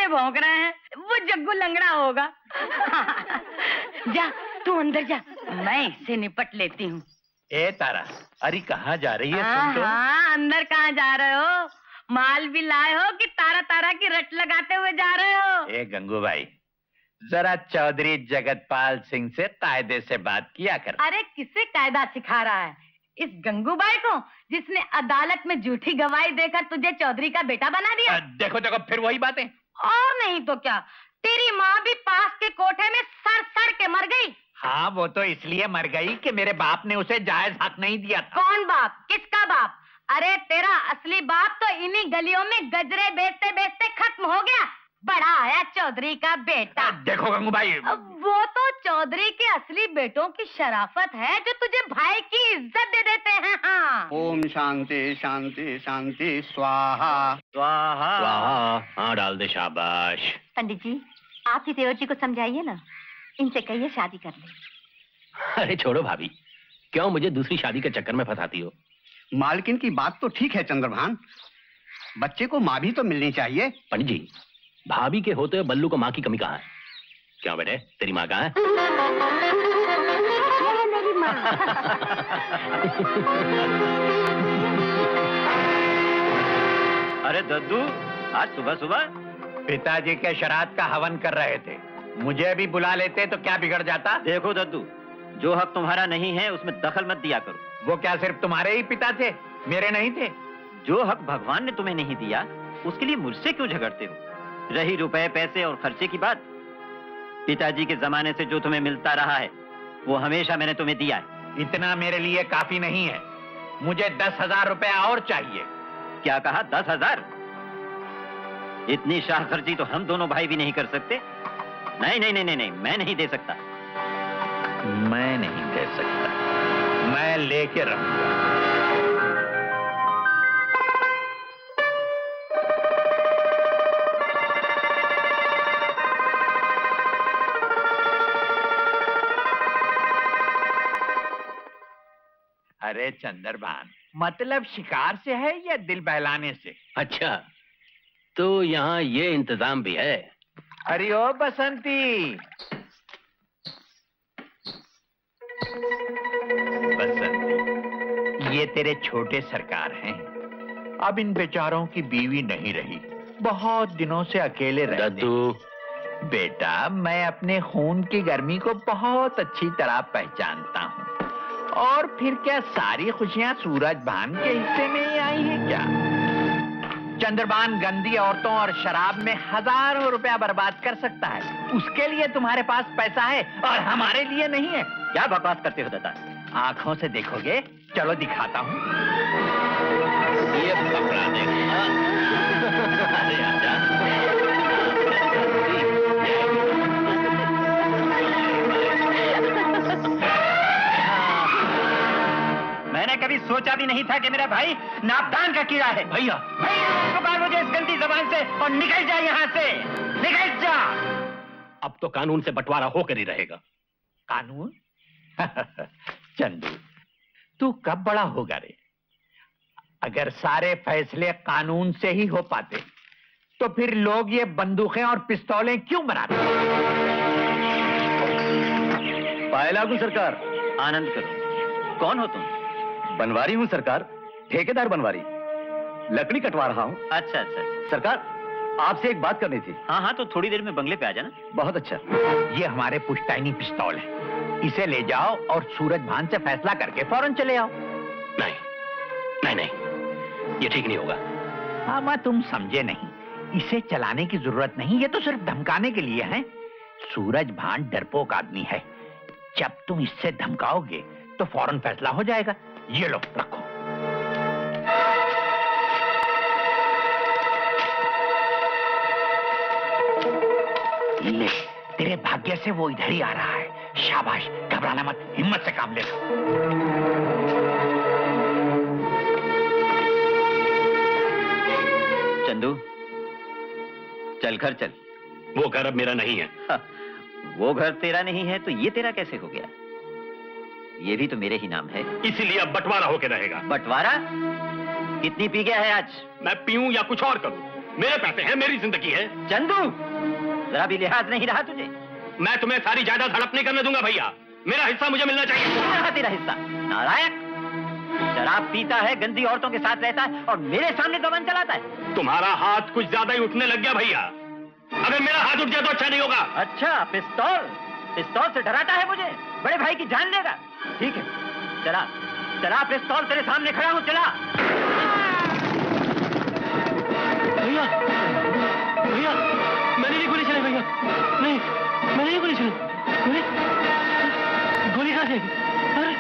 भौंक रहे हैं, वो जग्गू लंगड़ा होगा। जा तू अंदर जा, मैं इससे निपट लेती हूँ। ए तारा, अरे कहाँ जा रही है? हाँ, अंदर कहाँ जा रहे हो? माल भी लाए हो कि तारा तारा की रट लगाते हुए जा रहे हो? ए गंगू भाई, जरा चौधरी जगतपाल सिंह से कायदे से बात किया कर। अरे किसे कायदा सिखा रहा है? इस गंगूबाई को, जिसने अदालत में झूठी गवाही देकर तुझे चौधरी का बेटा बना दिया। देखो देखो, फिर वही बातें। और नहीं तो क्या, तेरी माँ भी पास के कोठे में सड़ सड़ के मर गई। हाँ, वो तो इसलिए मर गई कि मेरे बाप ने उसे जायज हक नहीं दिया था। कौन बाप? किसका बाप? अरे तेरा असली बाप तो इन्हीं गलियों में गजरे बेचते बेचते खत्म हो गया। बड़ा आया चौधरी का बेटा। देखो गंगू भाई, वो तो चौधरी के असली बेटों की शराफत है जो तुझे भाई की इज्जत दे देते हैं। हाँ। ओम शांति शांति शांति स्वाहा स्वाहा स्वाहा। हाँ डाल दे, शाबाश। पंडित जी, आप ही देवर जी को समझाइए ना, इनसे कहिए शादी कर ले। अरे छोड़ो भाभी, क्यों मुझे दूसरी शादी के चक्कर में फंसाती हो? मालकिन की बात तो ठीक है चंद्रभान, बच्चे को माँ भी तो मिलनी चाहिए। पंडित जी, भाभी के होते हुए बल्लू को माँ की कमी कहाँ है? क्यों बेटे, तेरी माँ कहाँ है? मेरी माँ। अरे दद्दू, आज सुबह सुबह पिताजी के श्राद्ध का हवन कर रहे थे, मुझे भी बुला लेते तो क्या बिगड़ जाता? देखो दद्दू, जो हक तुम्हारा नहीं है उसमें दखल मत दिया करो। वो क्या सिर्फ तुम्हारे ही पिता थे, मेरे नहीं थे? जो हक भगवान ने तुम्हें नहीं दिया उसके लिए मुझसे क्यों झगड़ते हो? रही रुपए पैसे और खर्चे की बात, पिताजी के जमाने से जो तुम्हें मिलता रहा है वो हमेशा मैंने तुम्हें दिया है। इतना मेरे लिए काफी नहीं है, मुझे 10,000 रुपया और चाहिए। क्या कहा? 10,000? इतनी शाह खर्ची तो हम दोनों भाई भी नहीं कर सकते। नहीं नहीं नहीं नहीं, नहीं मैं नहीं दे सकता। मैं नहीं दे सकता, मैं लेके रहूंगा। अरे चंद्रभान, मतलब शिकार से है या दिल बहलाने से? अच्छा, तो यहाँ ये इंतजाम भी है। अरे ओ बसंती, बसंती, ये तेरे छोटे सरकार हैं। अब इन बेचारों की बीवी नहीं रही, बहुत दिनों से अकेले रहते। बेटा, मैं अपने खून की गर्मी को बहुत अच्छी तरह पहचानता हूँ। और फिर क्या सारी खुशियां सूरजभान के हिस्से में ही आई है क्या? चंद्रभान गंदी औरतों और शराब में हजारों रुपया बर्बाद कर सकता है, उसके लिए तुम्हारे पास पैसा है और हमारे लिए नहीं है। क्या बकवास करते हो दादा? आंखों से देखोगे? चलो दिखाता हूँ। ये पकड़ा देगा। अरे आजा। मैंने कभी सोचा भी नहीं था कि मेरा भाई नापदान का कीड़ा है। भैया, पुकार मुझे इस गंदी जबान से और निकल जा यहाँ से, निकल जा। अब तो कानून से बंटवारा होकर ही रहेगा। कानून? चंदू, तू कब बड़ा होगा रे? अगर सारे फैसले कानून से ही हो पाते तो फिर लोग ये बंदूकें और पिस्तौलें क्यों बनाते? पाए लागू सरकार। आनंद करो। कौन हो तुम? बनवारी हूँ सरकार, ठेकेदार बनवारी, लकड़ी कटवा रहा हूँ। अच्छा अच्छा। सरकार, आपसे एक बात करनी थी। हाँ हाँ, तो थोड़ी देर में बंगले पे आ जाना। बहुत अच्छा। ये हमारे पुश्तैनी पिस्तौल है, इसे ले जाओ और सूरजभान से फैसला करके फौरन चले आओ। नहीं नहीं नहीं, ये ठीक नहीं होगा। हाँ, मैं तुम समझे नहीं, इसे चलाने की जरूरत नहीं, ये तो सिर्फ धमकाने के लिए है। सूरजभान डरपोक आदमी है, जब तुम इससे धमकाओगे तो फौरन फैसला हो जाएगा। ये लो, रखो। ले, तेरे भाग्य से वो इधर ही आ रहा है। शाबाश, घबराना मत, हिम्मत से काम ले लो। चंदू, चल घर चल। वो घर अब मेरा नहीं है। वो घर तेरा नहीं है तो ये तेरा कैसे हो गया? ये भी तो मेरे ही नाम है। इसीलिए अब बंटवारा होकर रहेगा। बंटवारा? कितनी पी गया है आज? मैं पीऊं या कुछ और करूं, मेरे पैसे हैं, मेरी जिंदगी है। चंदू, जरा भी लिहाज नहीं रहा तुझे? मैं तुम्हें सारी जायदाद हड़प नहीं करने दूंगा भैया। मेरा हिस्सा मुझे मिलना चाहिए। कहाँ रहा तेरा हिस्सा? नालायक, शराब पीता है, गंदी औरतों के साथ रहता है और मेरे सामने दमन चलाता है। तुम्हारा हाथ कुछ ज्यादा ही उठने लग गया भैया। अगर मेरा हाथ उठ गया तो अच्छा नहीं होगा। अच्छा, पिस्तौल पिस्तौल से डराता है मुझे? बड़े भाई की जान लेगा? ठीक है, चला चला, पिस्तौल तेरे सामने खड़ा हूं, चला। भैया भैया, मैंने नहीं गोली चलाई भैया। नहीं, मैंने नहीं गोली चलाई। गोली गोली कहाँ से? अरे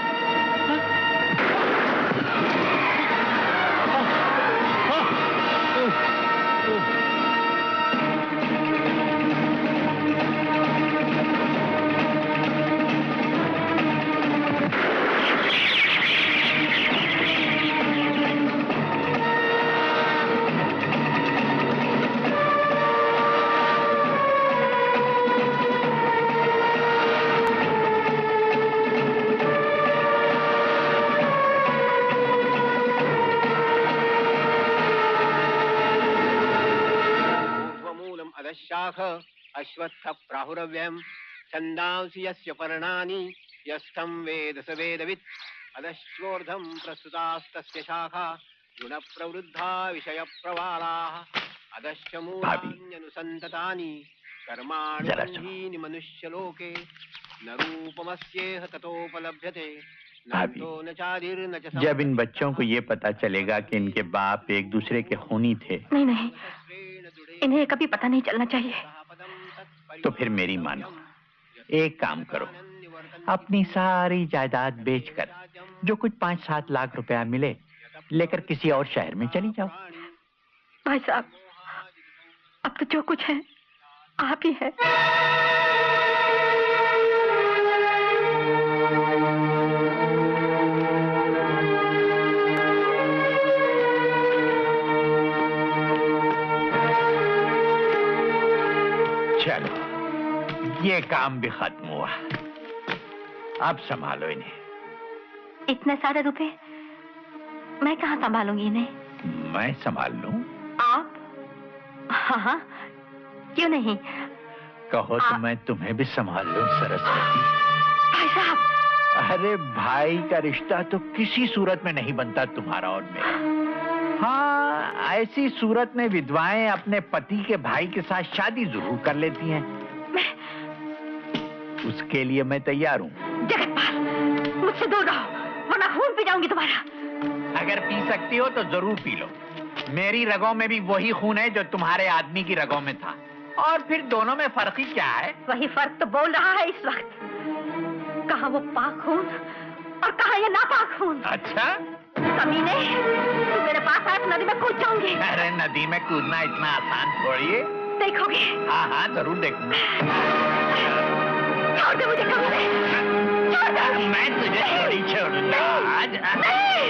अश्वत्थ प्राहुरव्ययम् छन्दांसि यस्य पर्णानि यस्थं वेद स वेदवित् अधश्चोर्ध्वं प्रस्तुतास्तस्य शाखा गुणप्रवृद्धा विषयप्रवालाः अधश्च मूलान्यनुसन्ततानि कर्माणि मनुष्यलोके न रूपमस्येह ततोपलभ्यते न चादिर्न च। जब इन बच्चों को ये पता चलेगा कि इनके बाप एक दूसरे के खूनी थे, नहीं, इन्हें कभी पता नहीं चलना चाहिए। तो फिर मेरी मानो, एक काम करो, अपनी सारी जायदाद बेचकर जो कुछ 5-7 लाख रुपया मिले लेकर किसी और शहर में चली जाओ। भाई साहब, अब तो जो कुछ है आप ही है। चलो, ये काम भी खत्म हुआ। अब संभालो इन्हें। इतने सारे रुपए मैं कहाँ संभालूंगी इन्हें? मैं संभाल लूं? आप? हाँ, क्यों नहीं? कहो तो मैं तुम्हें भी संभाल लूं सरस्वती। भाई साहब, अरे भाई का रिश्ता तो किसी सूरत में नहीं बनता तुम्हारा और मेरा। हाँ, ऐसी सूरत में विधवाएं अपने पति के भाई के साथ शादी जरूर कर लेती हैं। उसके लिए मैं तैयार हूँ। जगतपाल, मुझसे दूर रहो वरना खून पी जाऊंगी तुम्हारा। अगर पी सकती हो तो जरूर पी लो। मेरी रगों में भी वही खून है जो तुम्हारे आदमी की रगों में था। और फिर दोनों में फर्क ही क्या है? वही फर्क तो बोल रहा है इस वक्त। कहाँ वो पाक खून और कहाँ ये नापाक खून। अच्छा, कमीने, तू मेरे पास आए तो नदी में कूद जाऊंगी। अरे नदी में कूदना इतना आसान थोड़ी है। देखोगे? हाँ, जरूर देखूंगा। छोड़ दे मुझे, कमीने, छोड़ दे। मैं तुझे थोड़ी छोड़ूंगा आज। नहीं।